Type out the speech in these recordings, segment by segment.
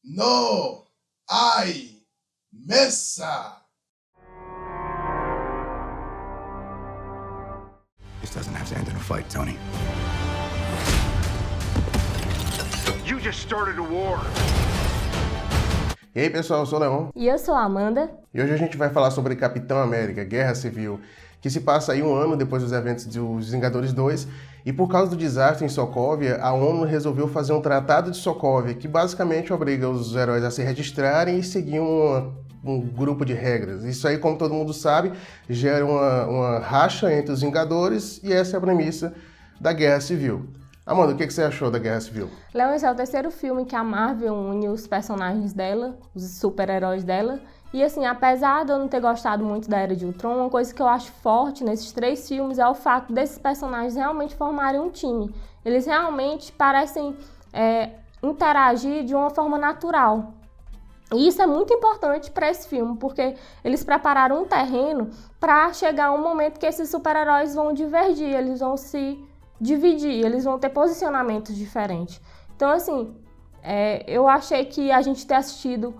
No hay mesa. This doesn't have to end in a fight, Tony. You just started a war. E aí pessoal, eu sou o Leon. E eu sou a Amanda. E hoje a gente vai falar sobre Capitão América, Guerra Civil, que se passa aí um ano depois dos eventos dos Vingadores 2, e por causa do desastre em Sokovia, a ONU resolveu fazer um Tratado de Sokovia, que basicamente obriga os heróis a se registrarem e seguir um grupo de regras. Isso aí, como todo mundo sabe, gera uma racha entre os Vingadores, e essa é a premissa da Guerra Civil. Amanda, o que você achou da Guerra Civil? Leon, esse é o terceiro filme que a Marvel une os personagens dela, os super-heróis dela. E assim, apesar de eu não ter gostado muito da Era de Ultron, uma coisa que eu acho forte nesses três filmes é o fato desses personagens realmente formarem um time. Eles realmente parecem interagir de uma forma natural. E isso é muito importante para esse filme, porque eles prepararam um terreno para chegar um momento que esses super-heróis vão divergir, eles vão se dividir, eles vão ter posicionamentos diferentes. Então, assim, eu achei que a gente ter assistido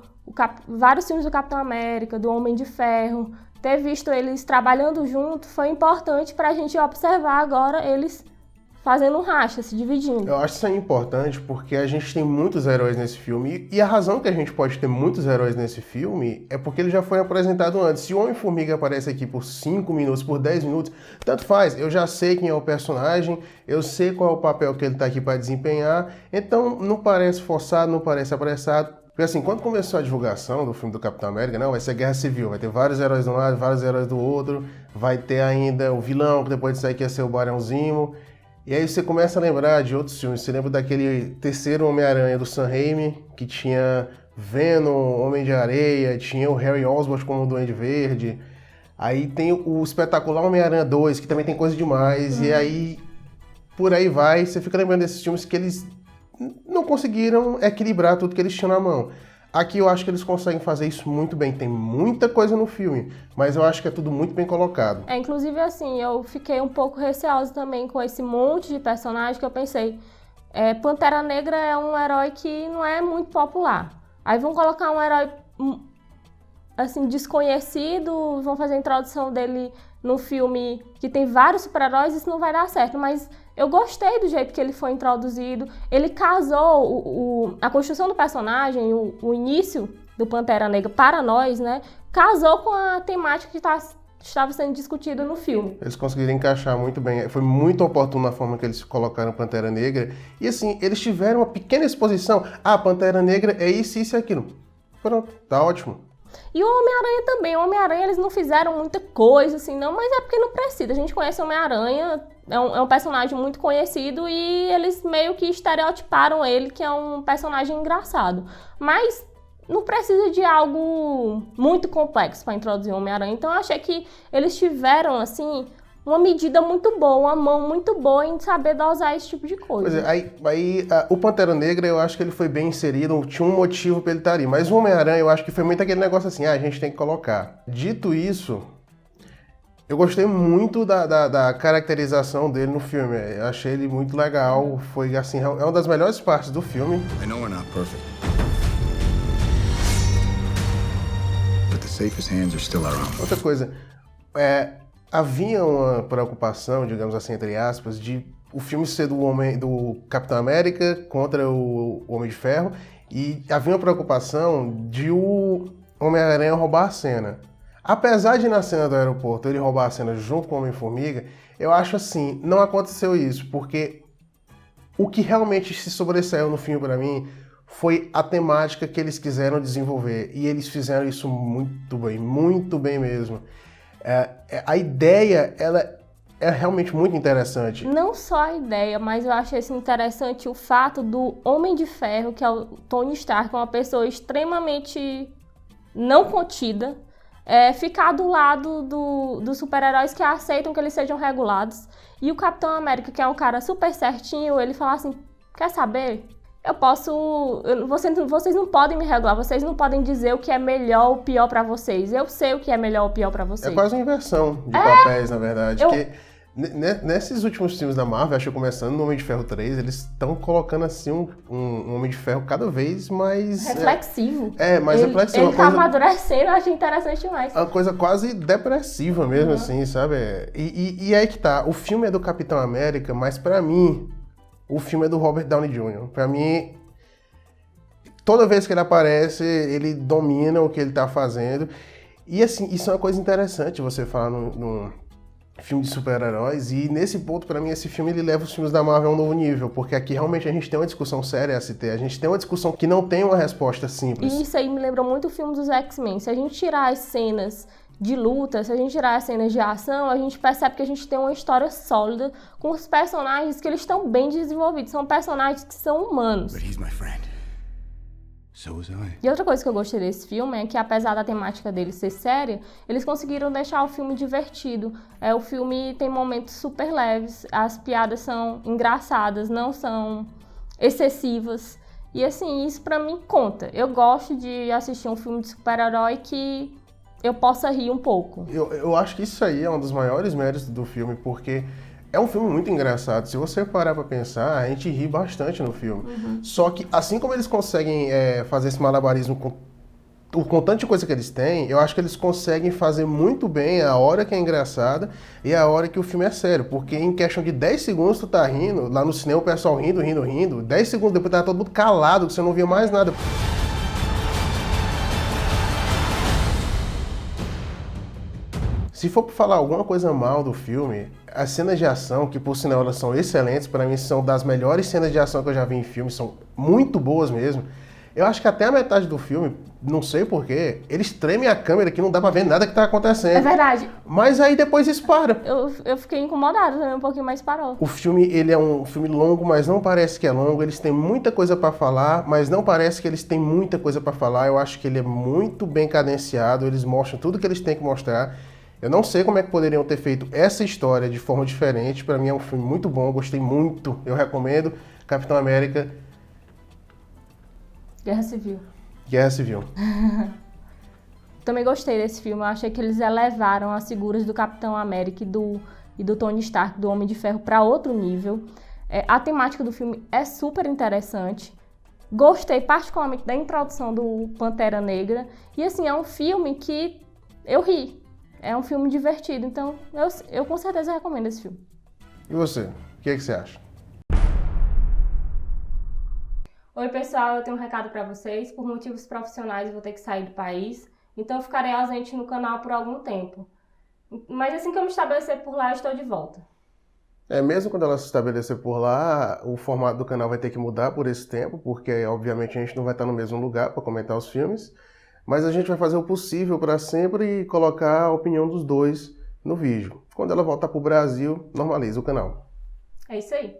vários filmes do Capitão América, do Homem de Ferro, ter visto eles trabalhando junto, foi importante para a gente observar agora eles fazendo um racha, se dividindo. Eu acho isso importante porque a gente tem muitos heróis nesse filme, e a razão que a gente pode ter muitos heróis nesse filme é porque ele já foi apresentado antes. Se o Homem-Formiga aparece aqui por 5 minutos, por 10 minutos, tanto faz, eu já sei quem é o personagem, eu sei qual é o papel que ele está aqui para desempenhar, então não parece forçado, não parece apressado. Porque assim, quando começou a divulgação do filme do Capitão América, não, vai ser Guerra Civil, vai ter vários heróis de um lado, vários heróis do outro, vai ter ainda o vilão, que depois de sair que ia ser o Barão Zemo. E aí você começa a lembrar de outros filmes. Você lembra daquele terceiro Homem-Aranha do Sam Raimi, que tinha Venom, Homem de Areia, tinha o Harry Osborn como o Duende Verde. Aí tem o espetacular Homem-Aranha 2, que também tem coisa demais. E aí, por aí vai, você fica lembrando desses filmes que eles não conseguiram equilibrar tudo que eles tinham na mão. Aqui eu acho que eles conseguem fazer isso muito bem. Tem muita coisa no filme, mas eu acho que é tudo muito bem colocado. Inclusive, assim, eu fiquei um pouco receosa também com esse monte de personagem que eu pensei. Pantera Negra é um herói que não é muito popular. Aí vão colocar um herói assim, desconhecido, vão fazer a introdução dele num filme que tem vários super-heróis, isso não vai dar certo, mas eu gostei do jeito que ele foi introduzido. Ele casou a construção do personagem, o início do Pantera Negra para nós, né? Casou com a temática que estava sendo discutida no filme. Eles conseguiram encaixar muito bem. Foi muito oportuno a forma que eles colocaram Pantera Negra. E assim, eles tiveram uma pequena exposição. Pantera Negra é isso, isso e aquilo. Pronto, tá ótimo. E o Homem-Aranha também. O Homem-Aranha eles não fizeram muita coisa, assim, não, mas é porque não precisa. A gente conhece o Homem-Aranha, é um personagem muito conhecido e eles meio que estereotiparam ele, que é um personagem engraçado. Mas não precisa de algo muito complexo para introduzir o Homem-Aranha. Então eu achei que eles tiveram, assim, uma medida muito boa, uma mão muito boa em saber dosar esse tipo de coisa. Pois é, aí o Pantera Negra eu acho que ele foi bem inserido, tinha um motivo para ele estar ali. Mas o Homem-Aranha eu acho que foi muito aquele negócio assim, a gente tem que colocar. Dito isso, eu gostei muito da caracterização dele no filme. Eu achei ele muito legal, foi assim, é uma das melhores partes do filme. I know we're not perfect. But the safest hands are still our own. Outra coisa, havia uma preocupação, digamos assim, entre aspas, de o filme ser do Capitão América contra o Homem de Ferro, e havia uma preocupação de o Homem-Aranha roubar a cena. Apesar de na cena do aeroporto ele roubar a cena junto com o Homem-Formiga, eu acho assim, não aconteceu isso, porque o que realmente se sobressaiu no filme para mim foi a temática que eles quiseram desenvolver, e eles fizeram isso muito bem mesmo. A ideia, ela é realmente muito interessante. Não só a ideia, mas eu achei interessante o fato do Homem de Ferro, que é o Tony Stark, uma pessoa extremamente não contida, ficar do lado dos super-heróis que aceitam que eles sejam regulados. E o Capitão América, que é um cara super certinho, ele fala assim, quer saber? Vocês não podem me regular, vocês não podem dizer o que é melhor ou pior pra vocês. Eu sei o que é melhor ou pior pra vocês. É quase uma inversão de papéis, na verdade. Nesses últimos filmes da Marvel, acho que começando no Homem de Ferro 3, eles estão colocando assim um Homem de Ferro cada vez mais... Reflexivo. Mais reflexivo. Ele tá amadurecendo, eu achei interessante demais. Uma coisa quase depressiva mesmo, assim, sabe? E aí que tá, o filme é do Capitão América, mas pra mim, o filme é do Robert Downey Jr. Pra mim, toda vez que ele aparece, ele domina o que ele tá fazendo. E assim, isso é uma coisa interessante você falar num filme de super-heróis, e nesse ponto, pra mim, esse filme ele leva os filmes da Marvel a um novo nível, porque aqui realmente a gente tem uma discussão séria a se ter, a gente tem uma discussão que não tem uma resposta simples. E isso aí me lembrou muito o filme dos X-Men. Se a gente tirar as cenas de luta, se a gente tirar as cenas de ação, a gente percebe que a gente tem uma história sólida com os personagens que eles estão bem desenvolvidos, são personagens que são humanos. But he's my friend. So was I. E outra coisa que eu gostei desse filme é que, apesar da temática dele ser séria, eles conseguiram deixar o filme divertido. O filme tem momentos super leves, as piadas são engraçadas, não são excessivas. E assim, isso pra mim conta. Eu gosto de assistir um filme de super-herói que eu possa rir um pouco. Eu acho que isso aí é um dos maiores méritos do filme, porque é um filme muito engraçado. Se você parar pra pensar, a gente ri bastante no filme. Só que, assim como eles conseguem fazer esse malabarismo com tanta coisa que eles têm, eu acho que eles conseguem fazer muito bem a hora que é engraçada e a hora que o filme é sério. Porque em questão de 10 segundos tu tá rindo, lá no cinema o pessoal rindo, 10 segundos depois tava todo mundo calado, que você não via mais nada. Se for pra falar alguma coisa mal do filme, as cenas de ação, que por sinal elas são excelentes, pra mim são das melhores cenas de ação que eu já vi em filme, são muito boas mesmo. Eu acho que até a metade do filme, não sei porquê, eles tremem a câmera que não dá pra ver nada que tá acontecendo. É verdade. Mas aí depois isso para. Eu fiquei incomodada também um pouquinho, mas parou. O filme, ele é um filme longo, mas não parece que é longo. Eles têm muita coisa pra falar, mas não parece que eles têm muita coisa pra falar. Eu acho que ele é muito bem cadenciado, eles mostram tudo que eles têm que mostrar. Eu não sei como é que poderiam ter feito essa história de forma diferente. Pra mim é um filme muito bom, gostei muito. Eu recomendo Capitão América. Guerra Civil. Guerra Civil. Também gostei desse filme. Eu achei que eles elevaram as figuras do Capitão América e do Tony Stark, do Homem de Ferro, para outro nível. A temática do filme é super interessante. Gostei particularmente da introdução do Pantera Negra. E assim, é um filme que eu ri. É um filme divertido, então eu com certeza recomendo esse filme. E você? O que você acha? Oi pessoal, eu tenho um recado para vocês. Por motivos profissionais eu vou ter que sair do país, então eu ficarei ausente no canal por algum tempo. Mas assim que eu me estabelecer por lá, eu estou de volta. Mesmo quando ela se estabelecer por lá, o formato do canal vai ter que mudar por esse tempo, porque obviamente a gente não vai estar no mesmo lugar para comentar os filmes. Mas a gente vai fazer o possível para sempre colocar a opinião dos dois no vídeo. Quando ela voltar para o Brasil, normaliza o canal. É isso aí.